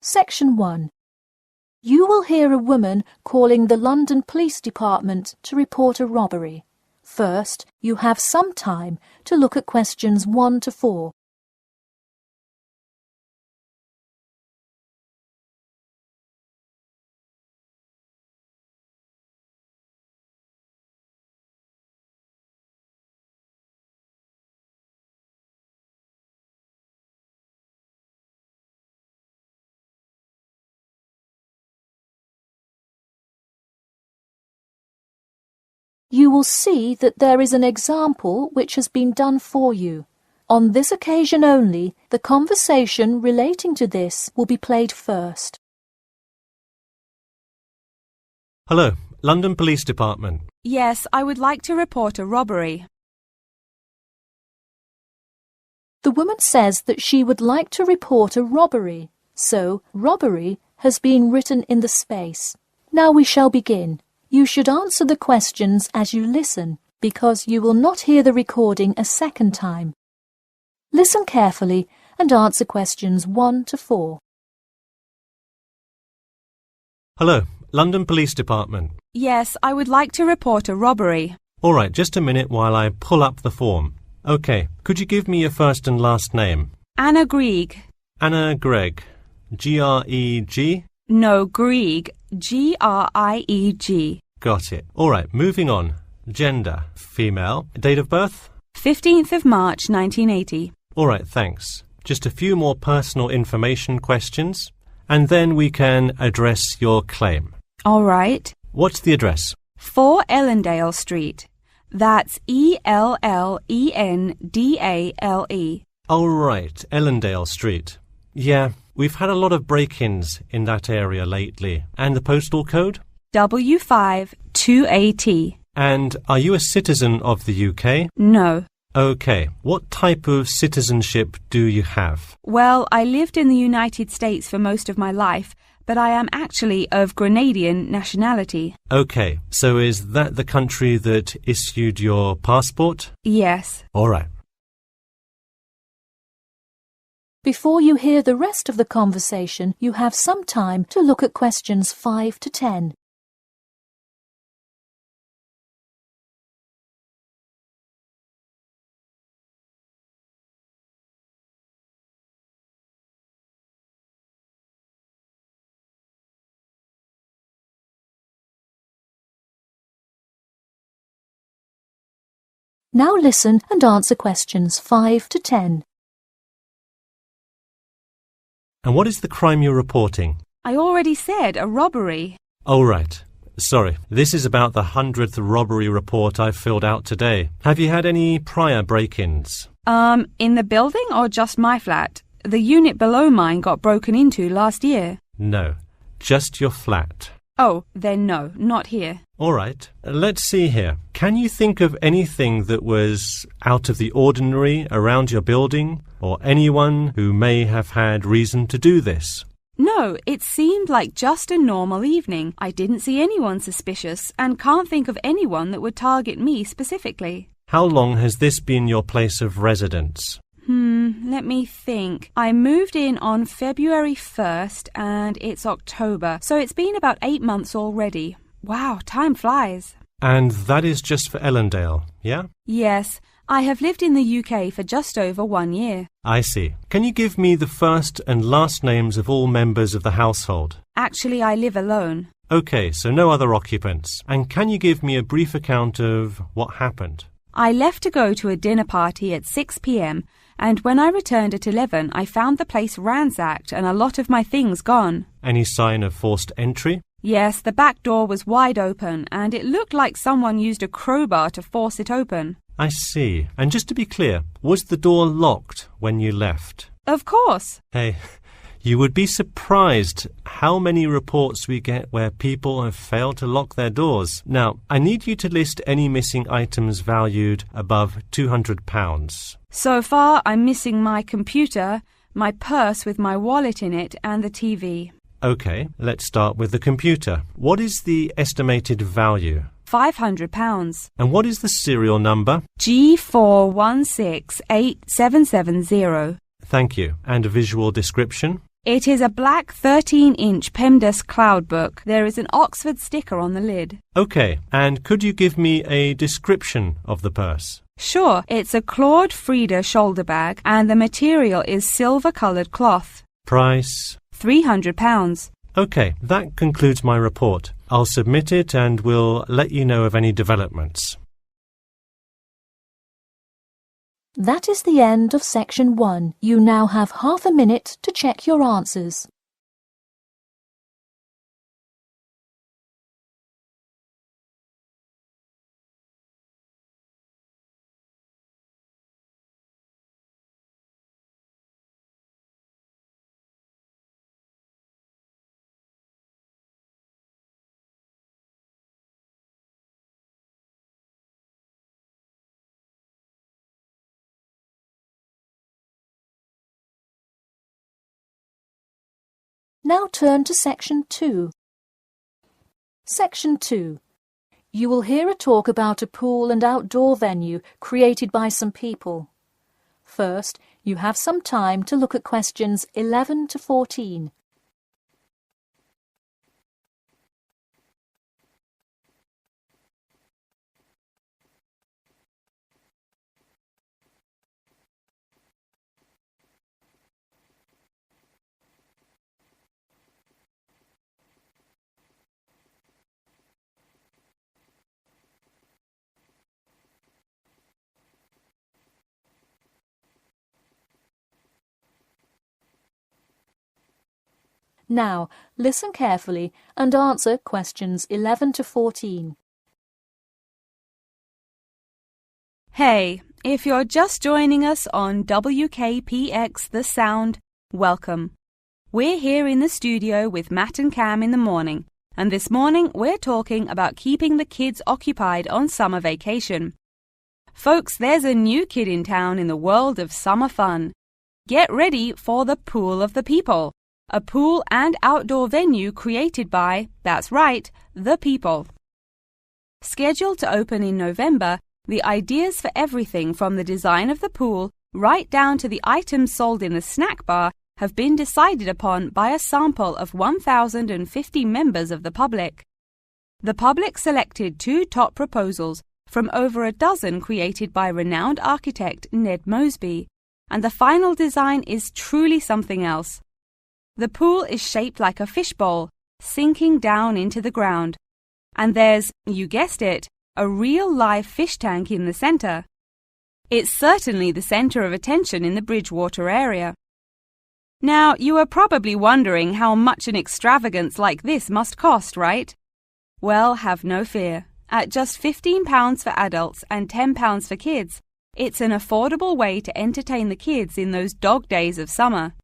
Section 1. You will hear a woman calling the London Police Department to report a robbery. First, you have some time to look at questions 1 to 4. You will see that there is an example which has been done for you. On this occasion only, the conversation relating to this will be played first. Hello, London Police Department. Yes, I would like to report a robbery. The woman says that she would like to report a robbery, so robbery has been written in the space. Now we shall begin. You should answer the questions as you listen, because you will not hear the recording a second time. Listen carefully and answer questions 1 to 4. Hello, London Police Department. Yes, I would like to report a robbery. All right, just a minute while I pull up the form. OK, could you give me your first and last name? Anna Grieg. Anna Gregg. G-R-E-G? No, Grieg. G-R-I-E-G. Got it. All right, moving on. Gender, female. Date of birth? 15th of March, 1980. All right, thanks. Just a few more personal information questions, and then we can address your claim. All right. What's the address? 4 Ellendale Street. That's E-L-L-E-N-D-A-L-E. Oh, right, Ellendale Street. Yeah, we've had a lot of break-ins in that area lately. And the postal code? W5 2AT. And are you a citizen of the UK? No. OK. What type of citizenship do you have? Well, I lived in the United States for most of my life, but I am actually of Grenadian nationality. OK. So is that the country that issued your passport? Yes. All right. Before you hear the rest of the conversation, you have some time to look at questions 5 to 10. Now listen and answer questions 5 to 10. And what is the crime you're reporting? I already said a robbery. Oh, right. Sorry. This is about the 100th robbery report I've filled out today. Have you had any prior break-ins? In the building or just my flat? The unit below mine got broken into last year. No. Just your flat. Oh, then no, not here. All right. Let's see here. Can you think of anything that was out of the ordinary around your building, or anyone who may have had reason to do this? No, it seemed like just a normal evening. I didn't see anyone suspicious and can't think of anyone that would target me specifically. How long has this been your place of residence? Let me think. I moved in on February 1st and it's October, so it's been about 8 months already. Wow, time flies. And that is just for Ellendale, yeah? Yes, I have lived in the UK for just over 1 year. I see. Can you give me the first and last names of all members of the household? Actually, I live alone. OK, so no other occupants. And can you give me a brief account of what happened? I left to go to a dinner party at 6 p.m. and when I returned at 11, I found the place ransacked and a lot of my things gone. Any sign of forced entry? Yes, the back door was wide open and it looked like someone used a crowbar to force it open. I see. And just to be clear, was the door locked when you left? Of course. Hey, you would be surprised how many reports we get where people have failed to lock their doors. Now, I need you to list any missing items valued above £200. So far, I'm missing my computer, my purse with my wallet in it, and the TV. OK, let's start with the computer. What is the estimated value? £500. And what is the serial number? G416870. Thank you. And a visual description? It is a black 13-inch PEMDAS cloud book. There is an Oxford sticker on the lid. Okay, and could you give me a description of the purse? Sure, it's a Claude Frieda shoulder bag and the material is silver-coloured cloth. Price? £300. Okay, that concludes my report. I'll submit it and we'll let you know of any developments. That is the end of section 1. You now have half a minute to check your answers. Now turn to section 2. Section 2. You will hear a talk about a pool and outdoor venue created by some people. First, you have some time to look at questions 11 to 14. Now, listen carefully and answer questions 11 to 14. Hey, if you're just joining us on WKPX The Sound, welcome. We're here in the studio with Matt and Cam in the morning, and this morning we're talking about keeping the kids occupied on summer vacation. Folks, there's a new kid in town in the world of summer fun. Get ready for the Pool of the People. A pool and outdoor venue created by, that's right, the people. Scheduled to open in November, the ideas for everything from the design of the pool right down to the items sold in the snack bar have been decided upon by a sample of 1,050 members of the public. The public selected 2 top proposals from over a dozen created by renowned architect Ned Mosby, and the final design is truly something else. The pool is shaped like a fishbowl, sinking down into the ground. And there's, you guessed it, a real live fish tank in the center. It's certainly the center of attention in the Bridgewater area. Now, you are probably wondering how much an extravagance like this must cost, right? Well, have no fear. At just £15 for adults and £10 for kids, it's an affordable way to entertain the kids in those dog days of summer.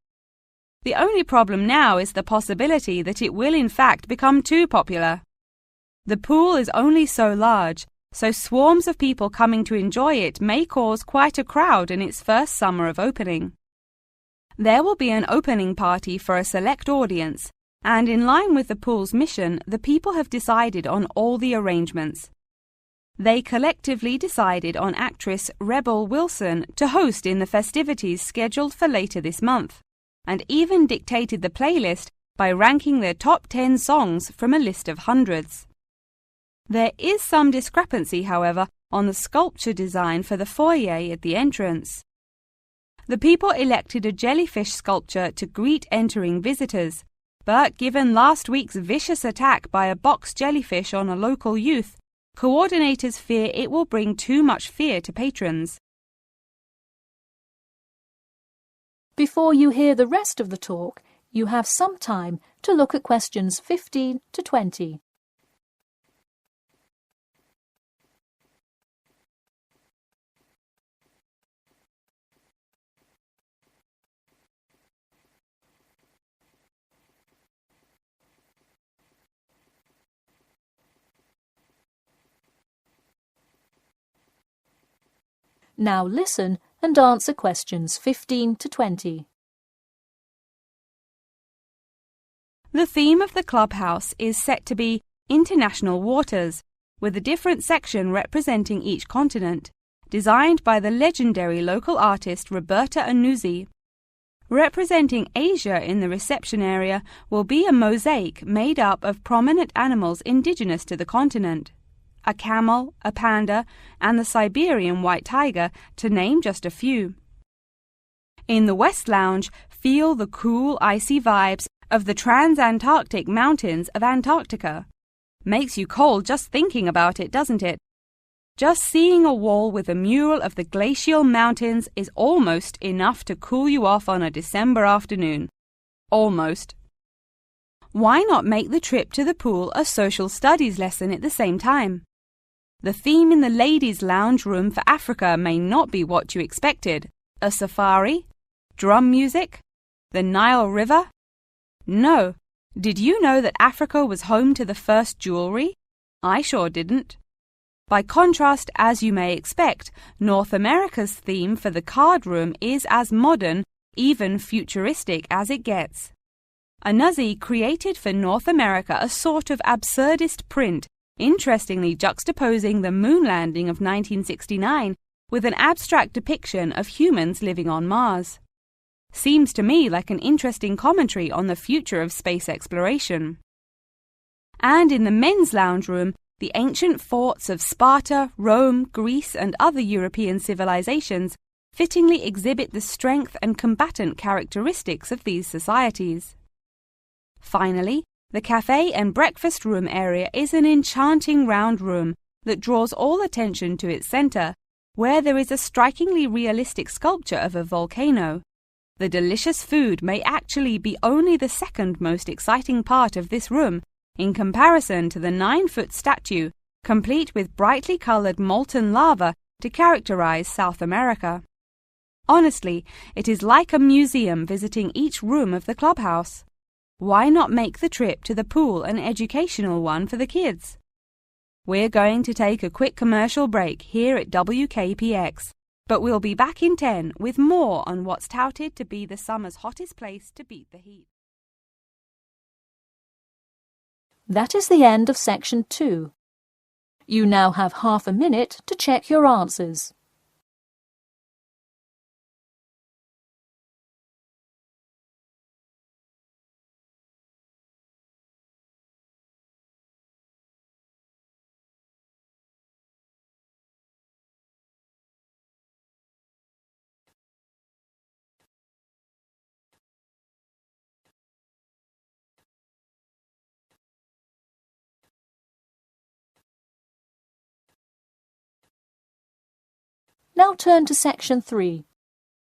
The only problem now is the possibility that it will in fact become too popular. The pool is only so large, so swarms of people coming to enjoy it may cause quite a crowd in its first summer of opening. There will be an opening party for a select audience, and in line with the pool's mission, the people have decided on all the arrangements. They collectively decided on actress Rebel Wilson to host in the festivities scheduled for later this month, and even dictated the playlist by ranking their top 10 songs from a list of hundreds. There is some discrepancy, however, on the sculpture design for the foyer at the entrance. The people elected a jellyfish sculpture to greet entering visitors, but given last week's vicious attack by a box jellyfish on a local youth, coordinators fear it will bring too much fear to patrons. Before you hear the rest of the talk, you have some time to look at questions 15 to 20. Now listen and answer questions 15 to 20. The theme of the clubhouse is set to be International Waters, with a different section representing each continent, designed by the legendary local artist Roberta Annuzzi. Representing Asia in the reception area will be a mosaic made up of prominent animals indigenous to the continent. A camel, a panda, and the Siberian white tiger, to name just a few. In the West Lounge, feel the cool, icy vibes of the Transantarctic Mountains of Antarctica. Makes you cold just thinking about it, doesn't it? Just seeing a wall with a mural of the glacial mountains is almost enough to cool you off on a December afternoon. Almost. Why not make the trip to the pool a social studies lesson at the same time? The theme in the ladies' lounge room for Africa may not be what you expected. A safari? Drum music? The Nile River? No. Did you know that Africa was home to the first jewelry? I sure didn't. By contrast, as you may expect, North America's theme for the card room is as modern, even futuristic as it gets. Anuzi created for North America a sort of absurdist print, interestingly juxtaposing the moon landing of 1969 with an abstract depiction of humans living on Mars. Seems to me like an interesting commentary on the future of space exploration. And in the men's lounge room, the ancient forts of Sparta, Rome, Greece, and other European civilizations fittingly exhibit the strength and combatant characteristics of these societies. Finally, the cafe and breakfast room area is an enchanting round room that draws all attention to its center, where there is a strikingly realistic sculpture of a volcano. The delicious food may actually be only the second most exciting part of this room, in comparison to the 9-foot statue, complete with brightly colored molten lava to characterize South America. Honestly, it is like a museum visiting each room of the clubhouse. Why not make the trip to the pool an educational one for the kids? We're going to take a quick commercial break here at WKPX, but we'll be back in 10 with more on what's touted to be the summer's hottest place to beat the heat. That is the end of section 2. You now have half a minute to check your answers. Now turn to section 3.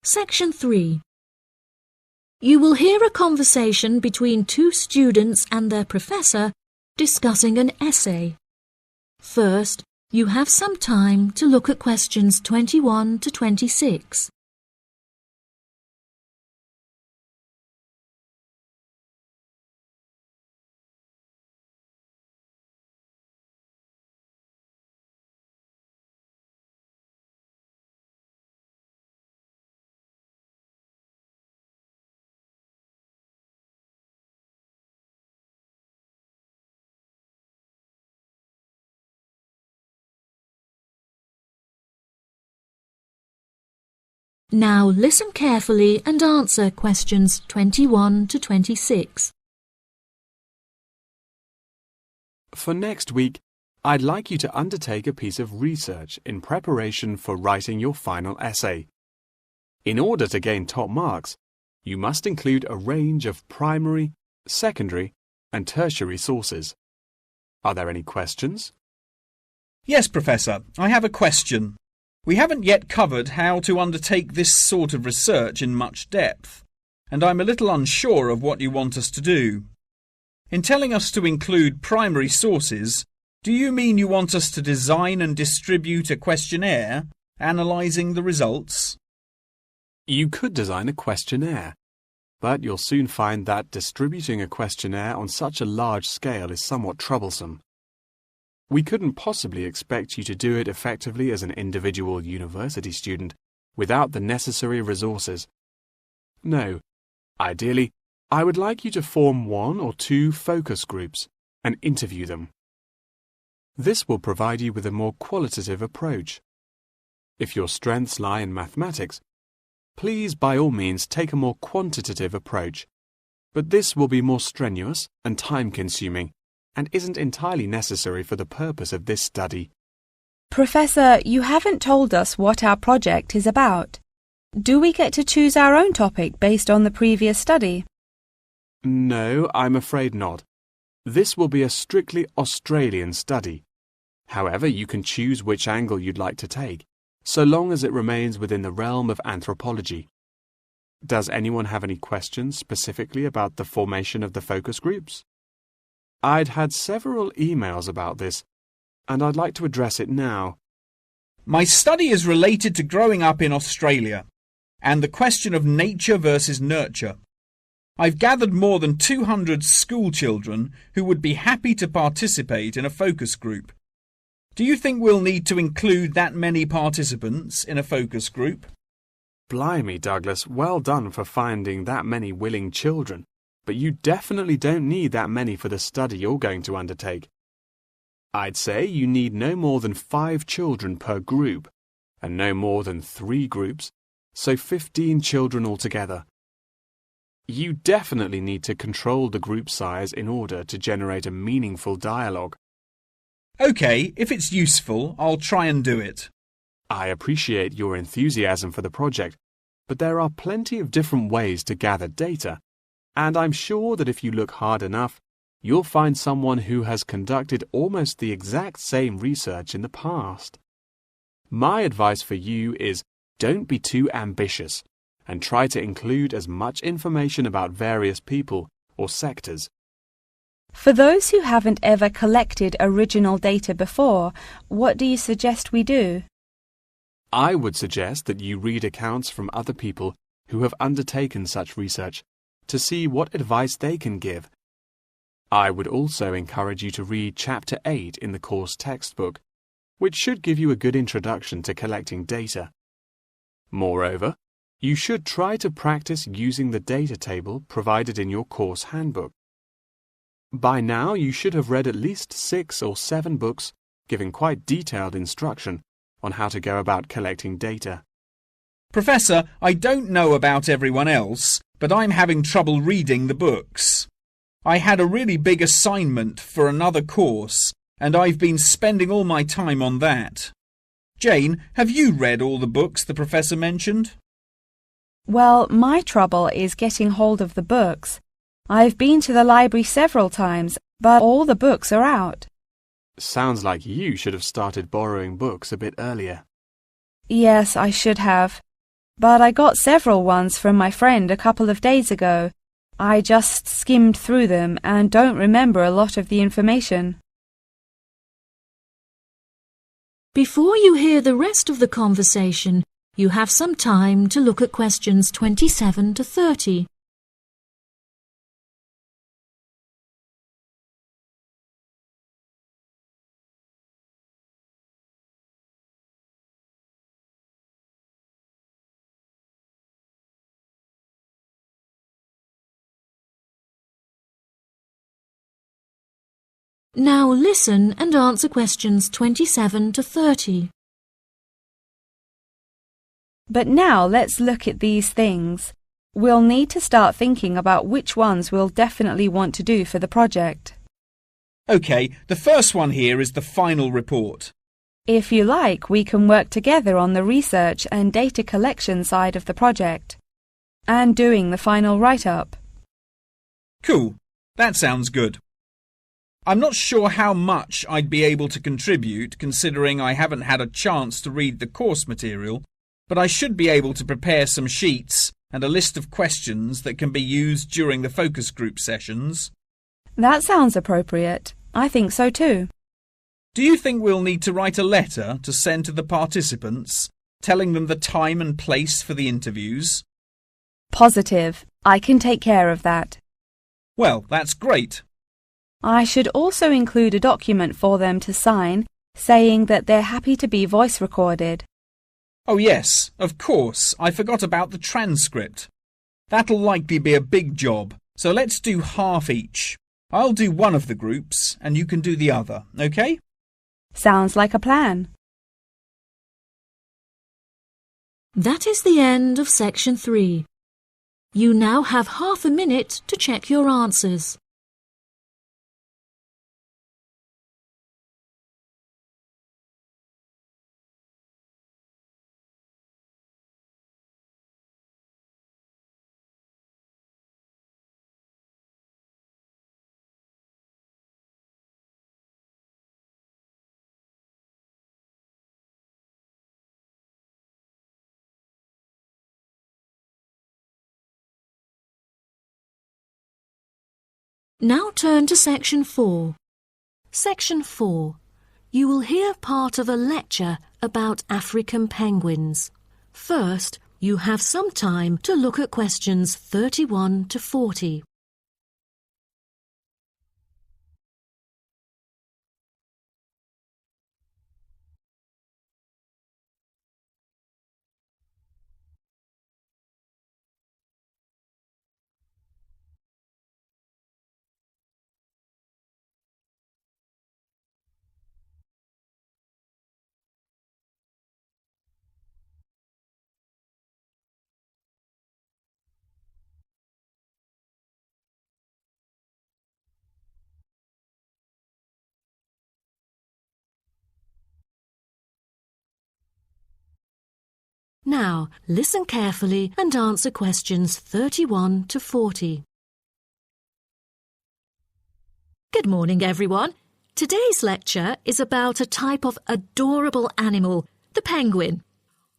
Section 3. You will hear a conversation between two students and their professor discussing an essay. First, you have some time to look at questions 21 to 26. Now listen carefully and answer questions 21 to 26. For next week, I'd like you to undertake a piece of research in preparation for writing your final essay. In order to gain top marks, you must include a range of primary, secondary, and tertiary sources. Are there any questions? Yes, Professor, I have a question. We haven't yet covered how to undertake this sort of research in much depth, and I'm a little unsure of what you want us to do. In telling us to include primary sources, do you mean you want us to design and distribute a questionnaire, analysing the results? You could design a questionnaire, but you'll soon find that distributing a questionnaire on such a large scale is somewhat troublesome. We couldn't possibly expect you to do it effectively as an individual university student without the necessary resources. No, ideally, I would like you to form 1 or 2 focus groups and interview them. This will provide you with a more qualitative approach. If your strengths lie in mathematics, Please, by all means, take a more quantitative approach. But this will be more strenuous and time-consuming, and isn't entirely necessary for the purpose of this study. Professor, you haven't told us what our project is about. Do we get to choose our own topic based on the previous study? No, I'm afraid not. This will be a strictly Australian study. However, you can choose which angle you'd like to take, so long as it remains within the realm of anthropology. Does anyone have any questions specifically about the formation of the focus groups? I'd had several emails about this, and I'd like to address it now. My study is related to growing up in Australia and the question of nature versus nurture. I've gathered more than 200 school children who would be happy to participate in a focus group. Do you think we'll need to include that many participants in a focus group? Blimey, Douglas, well done for finding that many willing children, but you definitely don't need that many for the study you're going to undertake. I'd say you need no more than 5 children per group, and no more than 3 groups, so 15 children altogether. You definitely need to control the group size in order to generate a meaningful dialogue. OK, if it's useful, I'll try and do it. I appreciate your enthusiasm for the project, but there are plenty of different ways to gather data, and I'm sure that if you look hard enough, you'll find someone who has conducted almost the exact same research in the past. My advice for you is don't be too ambitious, and try to include as much information about various people or sectors. For those who haven't ever collected original data before, what do you suggest we do? I would suggest that you read accounts from other people who have undertaken such research to see what advice they can give. I would also encourage you to read Chapter 8 in the course textbook, which should give you a good introduction to collecting data. Moreover, you should try to practice using the data table provided in your course handbook. By now, you should have read at least 6 or 7 books giving quite detailed instruction on how to go about collecting data. Professor, I don't know about everyone else, but I'm having trouble reading the books. I had a really big assignment for another course, and I've been spending all my time on that. Jane, have you read all the books the professor mentioned? Well, my trouble is getting hold of the books. I've been to the library several times, but all the books are out. Sounds like you should have started borrowing books a bit earlier. Yes, I should have. But I got several ones from my friend a couple of days ago. I just skimmed through them and don't remember a lot of the information. Before you hear the rest of the conversation, you have some time to look at questions 27 to 30. Now listen and answer questions 27 to 30. But now let's look at these things. We'll need to start thinking about which ones we'll definitely want to do for the project. OK, the first one here is the final report. If you like, we can work together on the research and data collection side of the project, and doing the final write-up. Cool, that sounds good. I'm not sure how much I'd be able to contribute, considering I haven't had a chance to read the course material, but I should be able to prepare some sheets and a list of questions that can be used during the focus group sessions. That sounds appropriate. I think so too. Do you think we'll need to write a letter to send to the participants, telling them the time and place for the interviews? Positive. I can take care of that. Well, that's great. I should also include a document for them to sign saying that they're happy to be voice recorded. Oh yes, of course, I forgot about the transcript. That'll likely be a big job, so let's do half each. I'll do one of the groups and you can do the other, OK? Sounds like a plan. That is the end of section 3. You now have half a minute to check your answers. Now turn to section 4. Section 4. You will hear part of a lecture about African penguins. First, you have some time to look at questions 31 to 40. Now, listen carefully and answer questions 31 to 40. Good morning, everyone. Today's lecture is about a type of adorable animal, the penguin.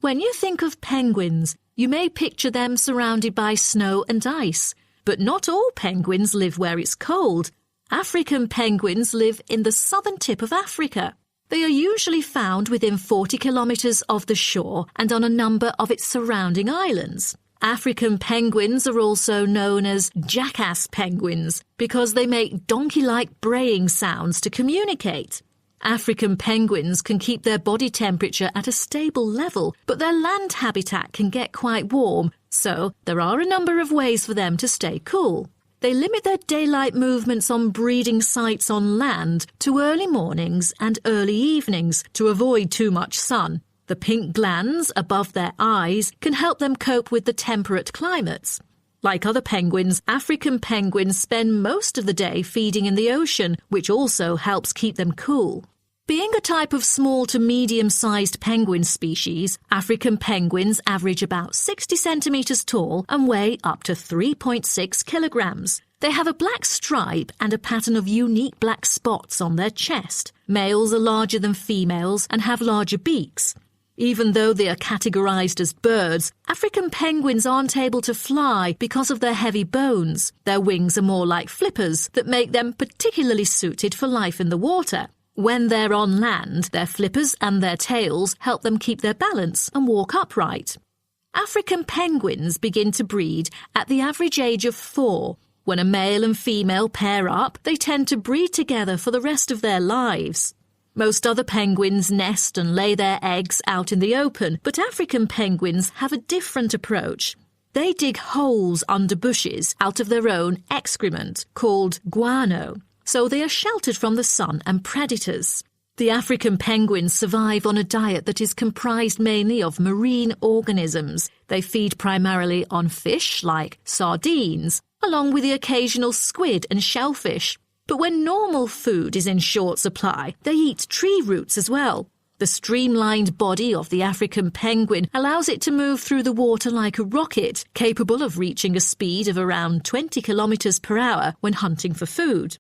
When you think of penguins, you may picture them surrounded by snow and ice. But not all penguins live where it's cold. African penguins live in the southern tip of Africa. They are usually found within 40 kilometres of the shore and on a number of its surrounding islands. African penguins are also known as jackass penguins because they make donkey-like braying sounds to communicate. African penguins can keep their body temperature at a stable level, but their land habitat can get quite warm, so there are a number of ways for them to stay cool. They limit their daylight movements on breeding sites on land to early mornings and early evenings to avoid too much sun. The pink glands above their eyes can help them cope with the temperate climates. Like other penguins, African penguins spend most of the day feeding in the ocean, which also helps keep them cool. Being a type of small to medium-sized penguin species, African penguins average about 60 centimetres tall and weigh up to 3.6 kilograms. They have a black stripe and a pattern of unique black spots on their chest. Males are larger than females and have larger beaks. Even though they are categorized as birds, African penguins aren't able to fly because of their heavy bones. Their wings are more like flippers that make them particularly suited for life in the water. When they're on land, their flippers and their tails help them keep their balance and walk upright. African penguins begin to breed at the average age of 4. When a male and female pair up, they tend to breed together for the rest of their lives. Most other penguins nest and lay their eggs out in the open, but African penguins have a different approach. They dig holes under bushes out of their own excrement, called guano, so they are sheltered from the sun and predators. The African penguins survive on a diet that is comprised mainly of marine organisms. They feed primarily on fish like sardines, along with the occasional squid and shellfish. But when normal food is in short supply, they eat tree roots as well. The streamlined body of the African penguin allows it to move through the water like a rocket, capable of reaching a speed of around 20 kilometers per hour when hunting for food.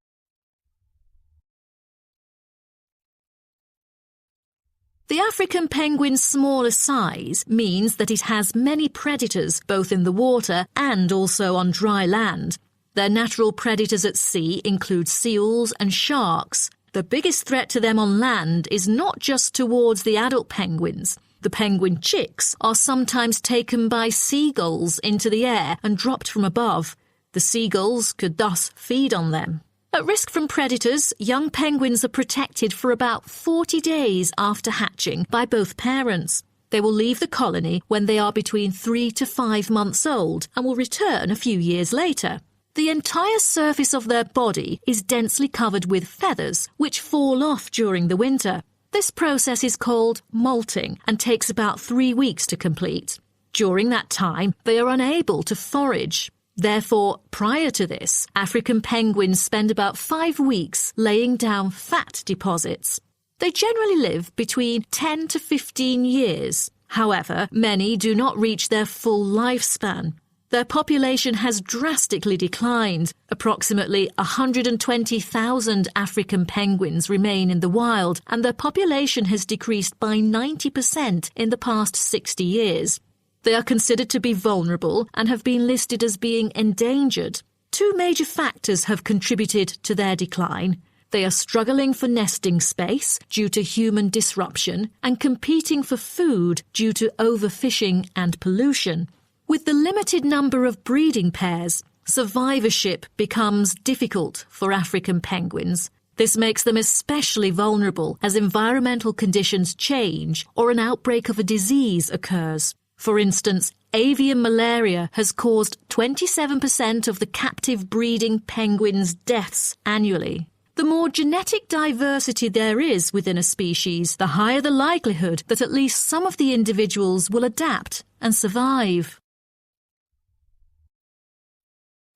The African penguin's smaller size means that it has many predators both in the water and also on dry land. Their natural predators at sea include seals and sharks. The biggest threat to them on land is not just towards the adult penguins. The penguin chicks are sometimes taken by seagulls into the air and dropped from above. The seagulls could thus feed on them. At risk from predators, young penguins are protected for about 40 days after hatching by both parents. They will leave the colony when they are between 3 to 5 months old and will return a few years later. The entire surface of their body is densely covered with feathers, which fall off during the winter. This process is called molting and takes about 3 weeks to complete. During that time, they are unable to forage. Therefore, prior to this, African penguins spend about 5 weeks laying down fat deposits. They generally live between 10 to 15 years. However, many do not reach their full lifespan. Their population has drastically declined. Approximately 120,000 African penguins remain in the wild, and their population has decreased by 90% in the past 60 years. They are considered to be vulnerable and have been listed as being endangered. 2 major factors have contributed to their decline. They are struggling for nesting space due to human disruption and competing for food due to overfishing and pollution. With the limited number of breeding pairs, survivorship becomes difficult for African penguins. This makes them especially vulnerable as environmental conditions change or an outbreak of a disease occurs. For instance, avian malaria has caused 27% of the captive breeding penguins' deaths annually. The more genetic diversity there is within a species, the higher the likelihood that at least some of the individuals will adapt and survive.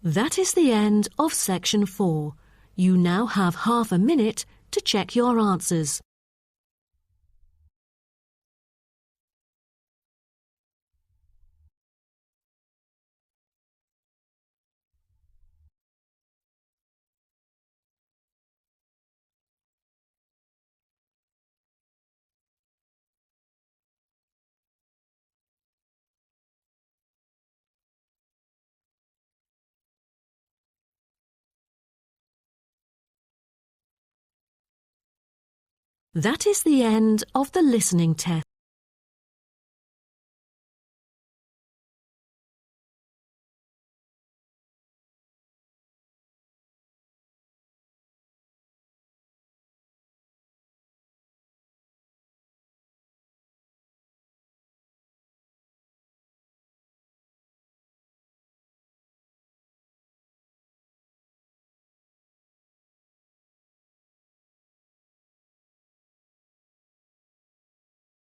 That is the end of section 4. You now have half a minute to check your answers. That is the end of the listening test.